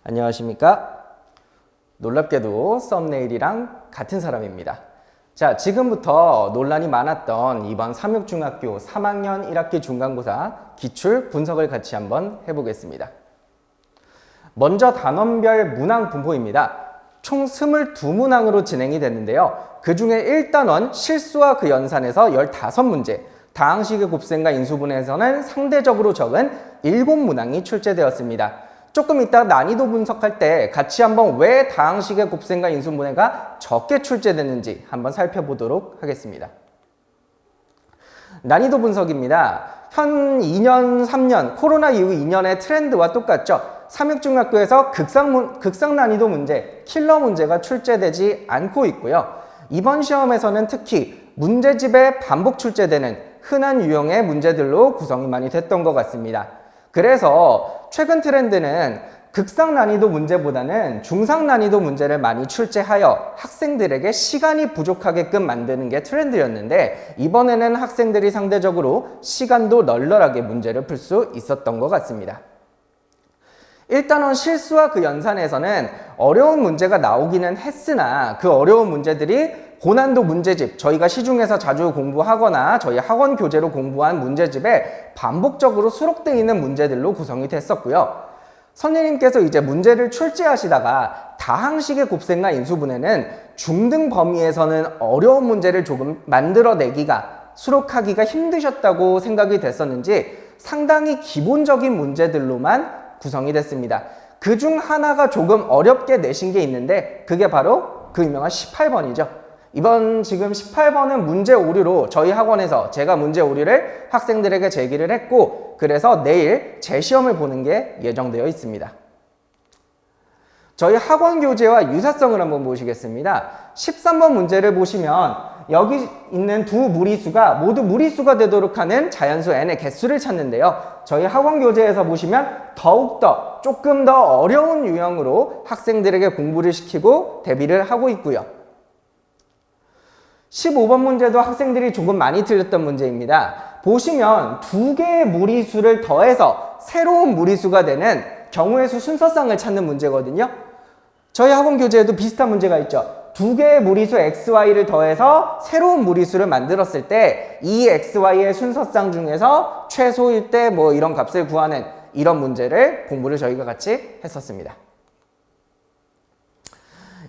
안녕하십니까? 놀랍게도 썸네일이랑 같은 사람입니다. 자, 지금부터 논란이 많았던 이번 삼육중학교 3학년 1학기 중간고사 기출 분석을 같이 한번 해보겠습니다. 먼저 단원별 문항 분포입니다. 총 22문항으로 진행이 됐는데요. 그 중에 1단원 실수와 그 연산에서 15문제, 다항식의 곱셈과 인수분해에서는 상대적으로 적은 7문항이 출제되었습니다. 조금 이따 난이도 분석할 때 같이 한번 왜 다항식의 곱셈과 인수분해가 적게 출제됐는지 한번 살펴보도록 하겠습니다. 난이도 분석입니다. 현 2년, 3년, 코로나 이후 2년의 트렌드와 똑같죠. 삼육중학교에서 극상 난이도 문제, 킬러 문제가 출제되지 않고 있고요. 이번 시험에서는 특히 문제집에 반복 출제되는 흔한 유형의 문제들로 구성이 많이 됐던 것 같습니다. 그래서 최근 트렌드는 극상 난이도 문제보다는 중상 난이도 문제를 많이 출제하여 학생들에게 시간이 부족하게끔 만드는 게 트렌드였는데, 이번에는 학생들이 상대적으로 시간도 널널하게 문제를 풀 수 있었던 것 같습니다. 일단은 실수와 그 연산에서는 어려운 문제가 나오기는 했으나 그 어려운 문제들이 고난도 문제집, 저희가 시중에서 자주 공부하거나 저희 학원 교재로 공부한 문제집에 반복적으로 수록되어 있는 문제들로 구성이 됐었고요. 선생님께서 이제 문제를 출제하시다가 다항식의 곱셈과 인수분해는 중등 범위에서는 어려운 문제를 조금 만들어내기가, 수록하기가 힘드셨다고 생각이 됐었는지 상당히 기본적인 문제들로만 구성이 됐습니다. 그 중 하나가 조금 어렵게 내신 게 있는데 그게 바로 그 유명한 18번이죠. 이번 지금 18번은 문제 오류로 저희 학원에서 제가 문제 오류를 학생들에게 제기를 했고, 그래서 내일 재시험을 보는 게 예정되어 있습니다. 저희 학원 교재와 유사성을 한번 보시겠습니다. 13번 문제를 보시면 여기 있는 두 무리수가 모두 무리수가 되도록 하는 자연수 n의 개수를 찾는데요. 저희 학원 교재에서 보시면 더욱더 조금 더 어려운 유형으로 학생들에게 공부를 시키고 대비를 하고 있고요. 15번 문제도 학생들이 조금 많이 틀렸던 문제입니다. 보시면 두 개의 무리수를 더해서 새로운 무리수가 되는 경우의 수 순서쌍을 찾는 문제거든요. 저희 학원 교재에도 비슷한 문제가 있죠. 두 개의 무리수 xy를 더해서 새로운 무리수를 만들었을 때 이 xy의 순서쌍 중에서 최소일 때 뭐 이런 값을 구하는 이런 문제를 공부를 저희가 같이 했었습니다.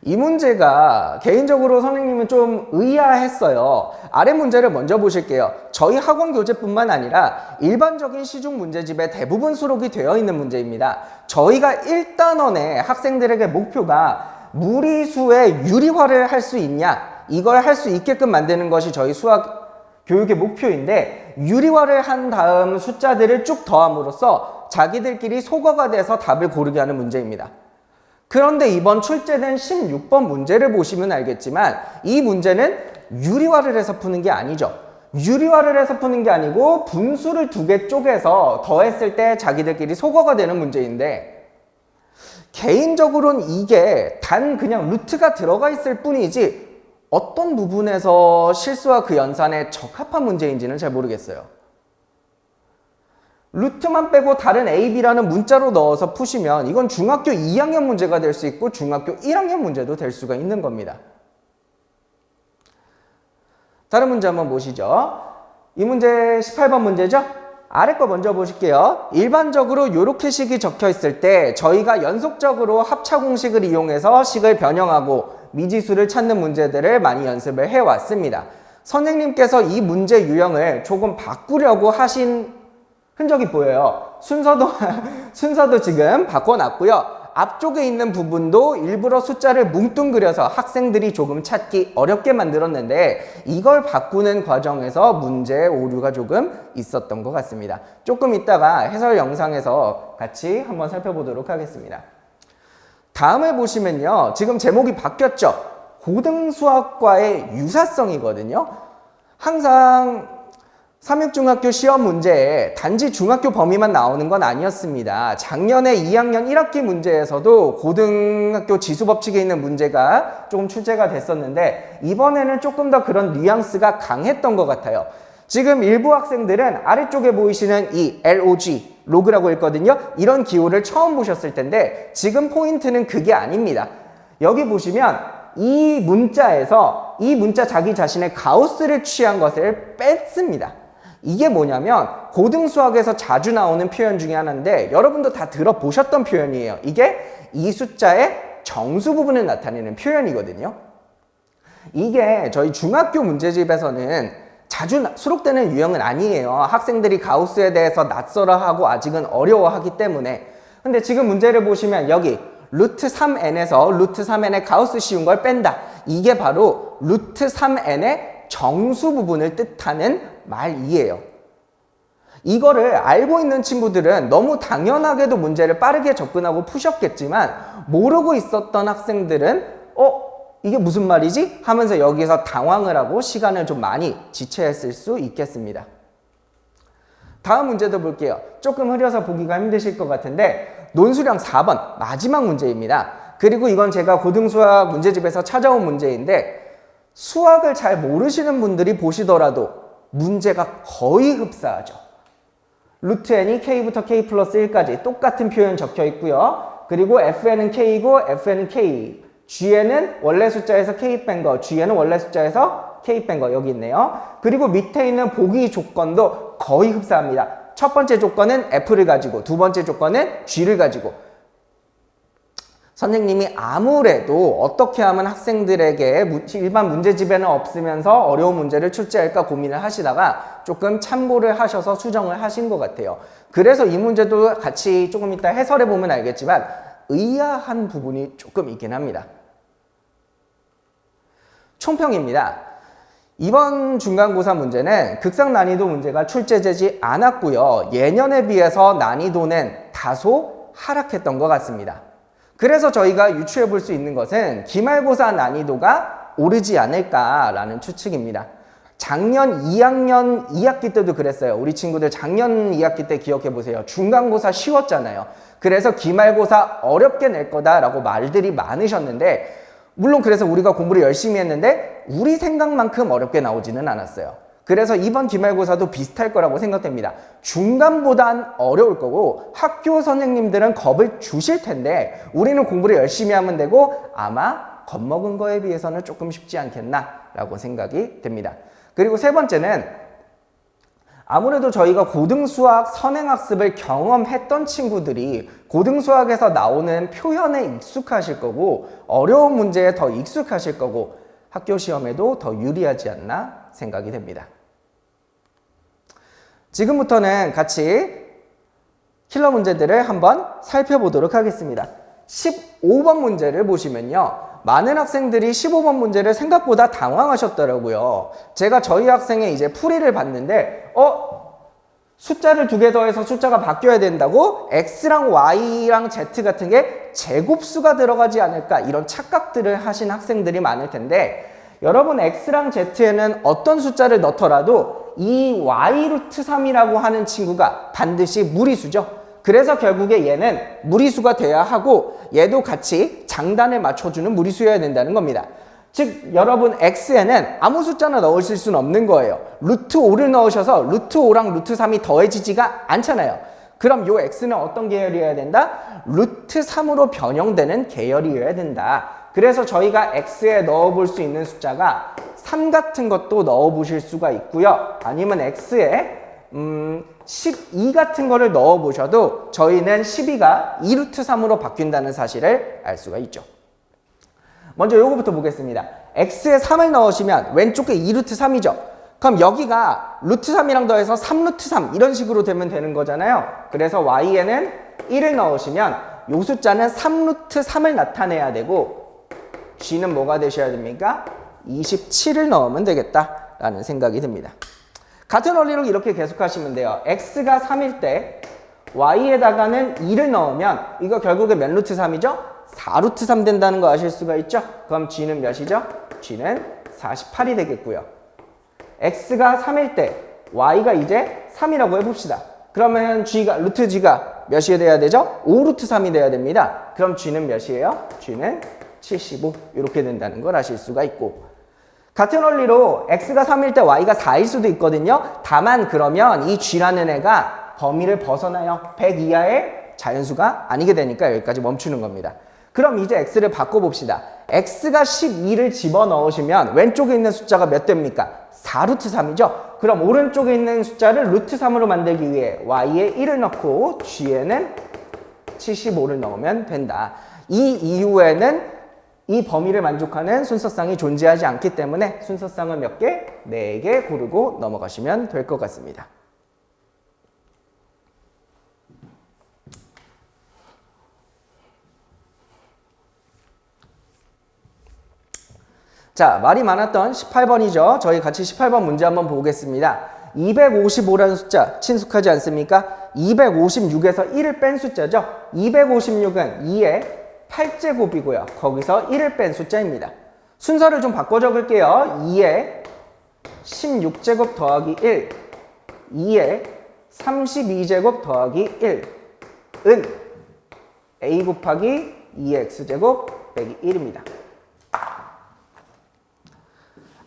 이 문제가 개인적으로 선생님은 좀 의아했어요. 아래 문제를 먼저 보실게요. 저희 학원 교재뿐만 아니라 일반적인 시중 문제집에 대부분 수록이 되어 있는 문제입니다. 저희가 1단원에 학생들에게 목표가 무리수의 유리화를 할 수 있냐, 이걸 할 수 있게끔 만드는 것이 저희 수학 교육의 목표인데, 유리화를 한 다음 숫자들을 쭉 더함으로써 자기들끼리 소거가 돼서 답을 고르게 하는 문제입니다. 그런데 이번 출제된 16번 문제를 보시면 알겠지만 이 문제는 유리화를 해서 푸는 게 아니죠. 유리화를 해서 푸는 게 아니고 분수를 두 개 쪼개서 더했을 때 자기들끼리 소거가 되는 문제인데, 개인적으로는 이게 단 그냥 루트가 들어가 있을 뿐이지 어떤 부분에서 실수와 그 연산에 적합한 문제인지는 잘 모르겠어요. 루트만 빼고 다른 A, B라는 문자로 넣어서 푸시면 이건 중학교 2학년 문제가 될 수 있고 중학교 1학년 문제도 될 수가 있는 겁니다. 다른 문제 한번 보시죠. 이 문제 18번 문제죠? 아래 거 먼저 보실게요. 일반적으로 이렇게 식이 적혀 있을 때 저희가 연속적으로 합차 공식을 이용해서 식을 변형하고 미지수를 찾는 문제들을 많이 연습을 해왔습니다. 선생님께서 이 문제 유형을 조금 바꾸려고 하신 흔적이 보여요. 순서도 지금 바꿔놨고요. 앞쪽에 있는 부분도 일부러 숫자를 뭉뚱그려서 학생들이 조금 찾기 어렵게 만들었는데, 이걸 바꾸는 과정에서 문제 오류가 조금 있었던 것 같습니다. 조금 이따가 해설 영상에서 같이 한번 살펴보도록 하겠습니다. 다음을 보시면요. 지금 제목이 바뀌었죠? 고등수학과의 유사성이거든요. 항상 삼육중학교 시험 문제에 단지 중학교 범위만 나오는 건 아니었습니다. 작년에 2학년 1학기 문제에서도 고등학교 지수법칙에 있는 문제가 조금 출제가 됐었는데, 이번에는 조금 더 그런 뉘앙스가 강했던 것 같아요. 지금 일부 학생들은 아래쪽에 보이시는 이 LOG, 로그라고 했거든요. 이런 기호를 처음 보셨을 텐데 지금 포인트는 그게 아닙니다. 여기 보시면 이 문자에서 이 문자 자기 자신의 가우스를 취한 것을 뺐습니다. 이게 뭐냐면 고등수학에서 자주 나오는 표현 중에 하나인데 여러분도 다 들어보셨던 표현이에요. 이게 이 숫자의 정수 부분을 나타내는 표현이거든요. 이게 저희 중학교 문제집에서는 자주 수록되는 유형은 아니에요. 학생들이 가우스에 대해서 낯설어하고 아직은 어려워하기 때문에. 근데 지금 문제를 보시면 여기 루트 3n에서 루트 3n의 가우스 씌운 걸 뺀다. 이게 바로 루트 3n의 정수 부분을 뜻하는 말이에요. 이거를 알고 있는 친구들은 너무 당연하게도 문제를 빠르게 접근하고 푸셨겠지만 모르고 있었던 학생들은 이게 무슨 말이지? 하면서 여기서 당황을 하고 시간을 좀 많이 지체했을 수 있겠습니다. 다음 문제도 볼게요. 조금 흐려서 보기가 힘드실 것 같은데 논술형 4번 마지막 문제입니다. 그리고 이건 제가 고등수학 문제집에서 찾아온 문제인데 수학을 잘 모르시는 분들이 보시더라도 문제가 거의 흡사하죠. 루트 n이 k부터 k 플러스 1까지 똑같은 표현 적혀 있고요. 그리고 fn은 k이고 fn은 k, gn은 원래 숫자에서 k 뺀 거, gn은 원래 숫자에서 k 뺀 거 여기 있네요. 그리고 밑에 있는 보기 조건도 거의 흡사합니다. 첫 번째 조건은 f를 가지고, 두 번째 조건은 g를 가지고. 선생님이 아무래도 어떻게 하면 학생들에게 일반 문제집에는 없으면서 어려운 문제를 출제할까 고민을 하시다가 조금 참고를 하셔서 수정을 하신 것 같아요. 그래서 이 문제도 같이 조금 이따 해설해 보면 알겠지만 의아한 부분이 조금 있긴 합니다. 총평입니다. 이번 중간고사 문제는 극상 난이도 문제가 출제되지 않았고요. 예년에 비해서 난이도는 다소 하락했던 것 같습니다. 그래서 저희가 유추해 볼 수 있는 것은 기말고사 난이도가 오르지 않을까라는 추측입니다. 작년 2학년 2학기 때도 그랬어요. 우리 친구들 작년 2학기 때 기억해 보세요. 중간고사 쉬웠잖아요. 그래서 기말고사 어렵게 낼 거다라고 말들이 많으셨는데 물론 그래서 우리가 공부를 열심히 했는데 우리 생각만큼 어렵게 나오지는 않았어요. 그래서 이번 기말고사도 비슷할 거라고 생각됩니다. 중간보단 어려울 거고 학교 선생님들은 겁을 주실 텐데 우리는 공부를 열심히 하면 되고 아마 겁먹은 거에 비해서는 조금 쉽지 않겠나라고 생각이 됩니다. 그리고 세 번째는 아무래도 저희가 고등수학 선행학습을 경험했던 친구들이 고등수학에서 나오는 표현에 익숙하실 거고 어려운 문제에 더 익숙하실 거고 학교 시험에도 더 유리하지 않나 생각이 됩니다. 지금부터는 같이 킬러 문제들을 한번 살펴보도록 하겠습니다. 15번 문제를 보시면요. 많은 학생들이 15번 문제를 생각보다 당황하셨더라고요. 제가 저희 학생의 이제 풀이를 봤는데 숫자를 두 개 더해서 숫자가 바뀌어야 된다고 X랑 Y랑 Z 같은 게 제곱수가 들어가지 않을까 이런 착각들을 하신 학생들이 많을 텐데 여러분 X랑 Z에는 어떤 숫자를 넣더라도 이 Y 루트 3이라고 하는 친구가 반드시 무리수죠. 그래서 결국에 얘는 무리수가 돼야 하고 얘도 같이 장단을 맞춰주는 무리수여야 된다는 겁니다. 즉 여러분 X에는 아무 숫자나 넣으실 수는 없는 거예요. 루트 5를 넣으셔서 루트 5랑 루트 3이 더해지지가 않잖아요. 그럼 요 X는 어떤 계열이어야 된다? 루트 3으로 변형되는 계열이어야 된다. 그래서 저희가 X에 넣어볼 수 있는 숫자가 3 같은 것도 넣어보실 수가 있고요. 아니면 X에 12 같은 거를 넣어보셔도 저희는 12가 2루트 3으로 바뀐다는 사실을 알 수가 있죠. 먼저 요거부터 보겠습니다. X에 3을 넣으시면 왼쪽에 2루트 3이죠. 그럼 여기가 루트 3이랑 더해서 3루트 3 이런 식으로 되면 되는 거잖아요. 그래서 Y에는 1을 넣으시면 요 숫자는 3루트 3을 나타내야 되고 G는 뭐가 되셔야 됩니까? 27을 넣으면 되겠다라는 생각이 듭니다. 같은 원리로 이렇게 계속 하시면 돼요. X가 3일 때 Y에다가는 2를 넣으면 이거 결국에 몇 루트 3이죠? 4루트 3 된다는 거 아실 수가 있죠? 그럼 G는 몇이죠? G는 48이 되겠고요. X가 3일 때 Y가 이제 3이라고 해봅시다. 그러면 루트 G가 몇이 돼야 되죠? 5루트 3이 돼야 됩니다. 그럼 G는 몇이에요? G는 75 이렇게 된다는 걸 아실 수가 있고 같은 원리로 X가 3일 때 Y가 4일 수도 있거든요. 다만 그러면 이 G라는 애가 범위를 벗어나요. 100 이하의 자연수가 아니게 되니까 여기까지 멈추는 겁니다. 그럼 이제 x를 바꿔봅시다. x가 12를 집어넣으시면 왼쪽에 있는 숫자가 몇 됩니까? 4루트 3이죠? 그럼 오른쪽에 있는 숫자를 루트 3으로 만들기 위해 y에 1을 넣고 g에는 75를 넣으면 된다. 이 이후에는 이 범위를 만족하는 순서쌍이 존재하지 않기 때문에 순서쌍을 몇 개? 4개 고르고 넘어가시면 될 것 같습니다. 자, 말이 많았던 18번이죠. 저희 같이 18번 문제 한번 보겠습니다. 255라는 숫자 친숙하지 않습니까? 256에서 1을 뺀 숫자죠. 256은 2의 8제곱이고요. 거기서 1을 뺀 숫자입니다. 순서를 좀 바꿔 적을게요. 2의 16제곱 더하기 1, 2의 32제곱 더하기 1은 a 곱하기 2x제곱 빼기 1입니다.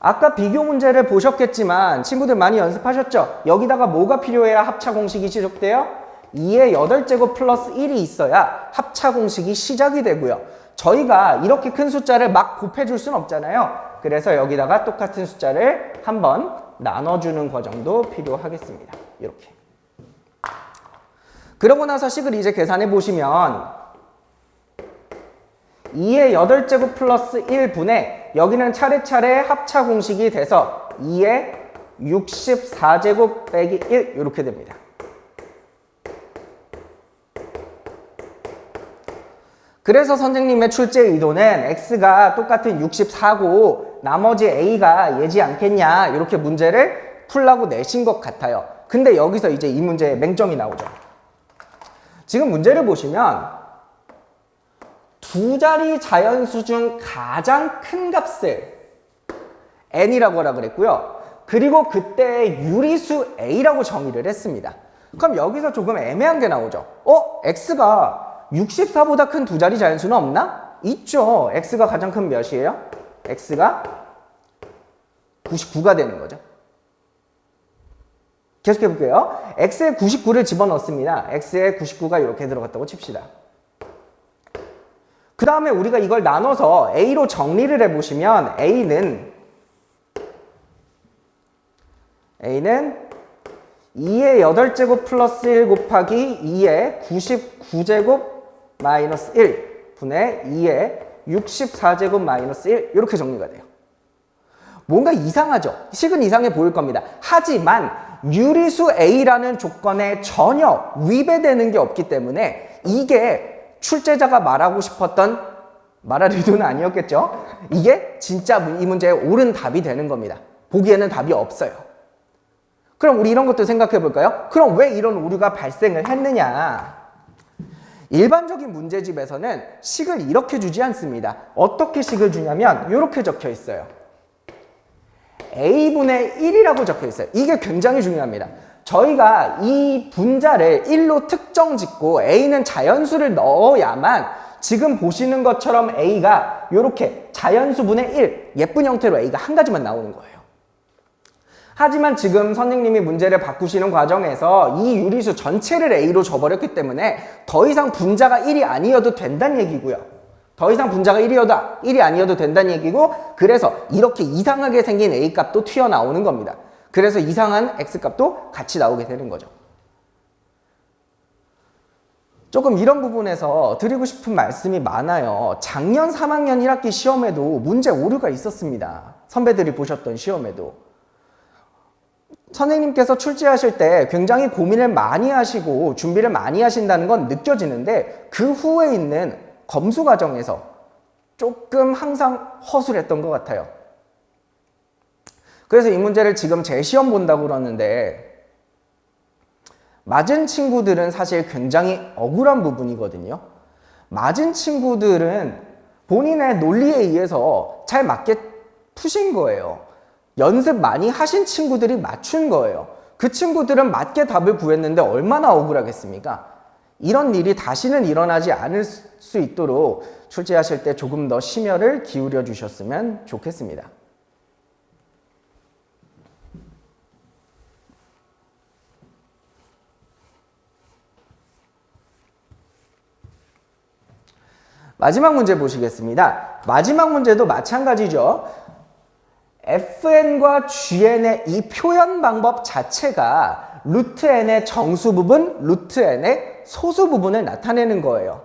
아까 비교 문제를 보셨겠지만 친구들 많이 연습하셨죠? 여기다가 뭐가 필요해야 합차 공식이 지속돼요? 2의 8제곱 플러스 1이 있어야 합차 공식이 시작이 되고요. 저희가 이렇게 큰 숫자를 막 곱해줄 순 없잖아요. 그래서 여기다가 똑같은 숫자를 한번 나눠주는 과정도 필요하겠습니다. 이렇게. 그러고 나서 식을 이제 계산해 보시면 2의 8제곱 플러스 1분의 여기는 차례차례 합차 공식이 돼서 2의 64제곱 빼기 1 이렇게 됩니다. 그래서 선생님의 출제 의도는 x가 똑같은 64고 나머지 a가 얘지 않겠냐 이렇게 문제를 풀라고 내신 것 같아요. 근데 여기서 이제 이 문제의 맹점이 나오죠. 지금 문제를 보시면 두 자리 자연수 중 가장 큰 값을 n이라고 하라 그랬고요. 그리고 그때 유리수 a라고 정의를 했습니다. 그럼 여기서 조금 애매한 게 나오죠. x가 64보다 큰 두 자리 자연수는 없나? 있죠. x가 가장 큰 몇이에요? x가 99가 되는 거죠. 계속해 볼게요. x에 99를 집어넣습니다. x에 99가 이렇게 들어갔다고 칩시다. 그 다음에 우리가 이걸 나눠서 a로 정리를 해보시면 a는 2의 8제곱 플러스 1 곱하기 2의 99제곱 마이너스 1 분의 2의 64제곱 마이너스 1 이렇게 정리가 돼요. 뭔가 이상하죠? 식은 이상해 보일 겁니다. 하지만 유리수 a라는 조건에 전혀 위배되는 게 없기 때문에 이게 출제자가 말하고 싶었던 말할 의도는 아니었겠죠? 이게 진짜 이 문제의 옳은 답이 되는 겁니다. 보기에는 답이 없어요. 그럼 우리 이런 것도 생각해 볼까요? 그럼 왜 이런 오류가 발생을 했느냐? 일반적인 문제집에서는 식을 이렇게 주지 않습니다. 어떻게 식을 주냐면 이렇게 적혀 있어요. a분의 1이라고 적혀 있어요. 이게 굉장히 중요합니다. 저희가 이 분자를 1로 특정 짓고 a는 자연수를 넣어야만 지금 보시는 것처럼 a가 이렇게 자연수분의 1 예쁜 형태로 a가 한 가지만 나오는 거예요. 하지만 지금 선생님이 문제를 바꾸시는 과정에서 이 유리수 전체를 a로 줘버렸기 때문에 더 이상 분자가 1이 아니어도 된다는 얘기고요. 더 이상 분자가 1이 아니어도 된다는 얘기고, 그래서 이렇게 이상하게 생긴 a 값도 튀어나오는 겁니다. 그래서 이상한 x값도 같이 나오게 되는 거죠. 조금 이런 부분에서 드리고 싶은 말씀이 많아요. 작년 3학년 1학기 시험에도 문제 오류가 있었습니다. 선배들이 보셨던 시험에도. 선생님께서 출제하실 때 굉장히 고민을 많이 하시고 준비를 많이 하신다는 건 느껴지는데 그 후에 있는 검수 과정에서 조금 항상 허술했던 것 같아요. 그래서 이 문제를 지금 재시험 본다고 그러는데 맞은 친구들은 사실 굉장히 억울한 부분이거든요. 맞은 친구들은 본인의 논리에 의해서 잘 맞게 푸신 거예요. 연습 많이 하신 친구들이 맞춘 거예요. 그 친구들은 맞게 답을 구했는데 얼마나 억울하겠습니까? 이런 일이 다시는 일어나지 않을 수 있도록 출제하실 때 조금 더 심혈을 기울여 주셨으면 좋겠습니다. 마지막 문제 보시겠습니다. 마지막 문제도 마찬가지죠. fn과 gn의 이 표현 방법 자체가 루트 n의 정수 부분, 루트 n의 소수 부분을 나타내는 거예요.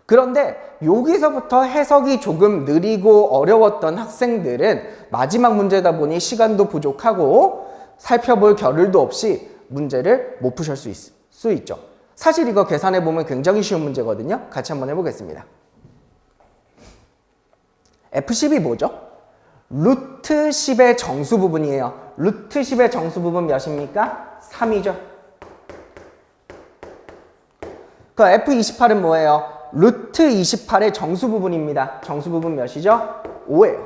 그런데 여기서부터 해석이 조금 느리고 어려웠던 학생들은 마지막 문제다 보니 시간도 부족하고 살펴볼 겨를도 없이 문제를 못 푸실 수 있죠. 사실 이거 계산해 보면 굉장히 쉬운 문제거든요. 같이 한번 해보겠습니다. F10이 뭐죠? 루트 10의 정수 부분이에요. 루트 10의 정수 부분 몇입니까? 3이죠. 그 F28은 뭐예요? 루트 28의 정수 부분입니다. 정수 부분 몇이죠? 5예요.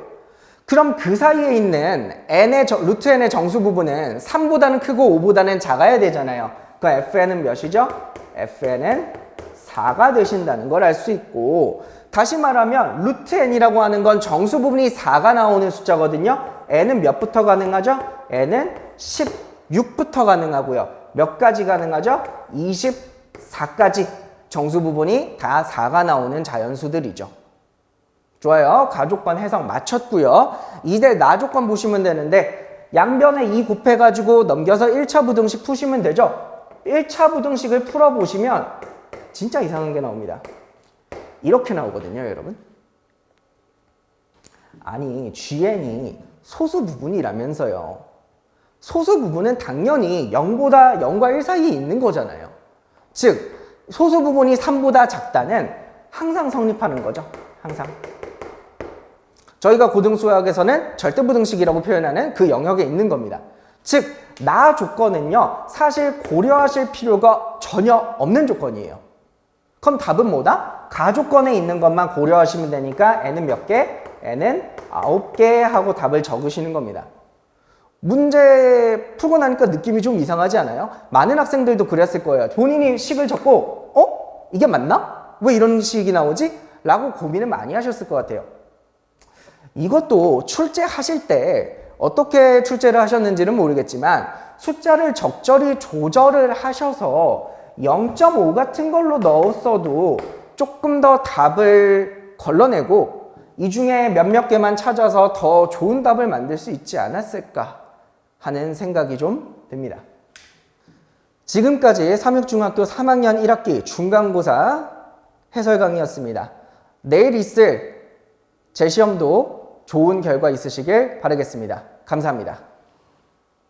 그럼 그 사이에 있는 루트 n의 정수 부분은 3보다는 크고 5보다는 작아야 되잖아요. 그 fn은 몇이죠? fn은 4가 되신다는 걸 알 수 있고, 다시 말하면 루트 n이라고 하는 건 정수 부분이 4가 나오는 숫자거든요. n은 몇부터 가능하죠? n은 16부터 가능하고요. 몇 가지 가능하죠? 24까지 정수 부분이 다 4가 나오는 자연수들이죠. 좋아요. 가족관 해석 마쳤고요. 이제 나조건 보시면 되는데 양변에 2 곱해가지고 넘겨서 1차 부등식 푸시면 되죠. 1차 부등식을 풀어보시면 진짜 이상한 게 나옵니다. 이렇게 나오거든요, 여러분. 아니, GN이 소수 부분이라면서요. 소수 부분은 당연히 0과 1 사이에 있는 거잖아요. 즉, 소수 부분이 3보다 작다는 항상 성립하는 거죠. 항상. 저희가 고등수학에서는 절대부등식이라고 표현하는 그 영역에 있는 겁니다. 즉, 나 조건은요, 사실 고려하실 필요가 전혀 없는 조건이에요. 그럼 답은 뭐다? 가조건에 있는 것만 고려하시면 되니까 n은 몇 개? n은 9개 하고 답을 적으시는 겁니다. 문제 풀고 나니까 느낌이 좀 이상하지 않아요? 많은 학생들도 그랬을 거예요. 본인이 식을 적고 이게 맞나? 왜 이런 식이 나오지? 라고 고민을 많이 하셨을 것 같아요. 이것도 출제하실 때 어떻게 출제를 하셨는지는 모르겠지만 숫자를 적절히 조절을 하셔서 0.5 같은 걸로 넣었어도 조금 더 답을 걸러내고 이 중에 몇몇 개만 찾아서 더 좋은 답을 만들 수 있지 않았을까 하는 생각이 좀 듭니다. 지금까지 삼육중학교 3학년 1학기 중간고사 해설 강의였습니다. 내일 있을 재시험도 좋은 결과 있으시길 바라겠습니다. 감사합니다.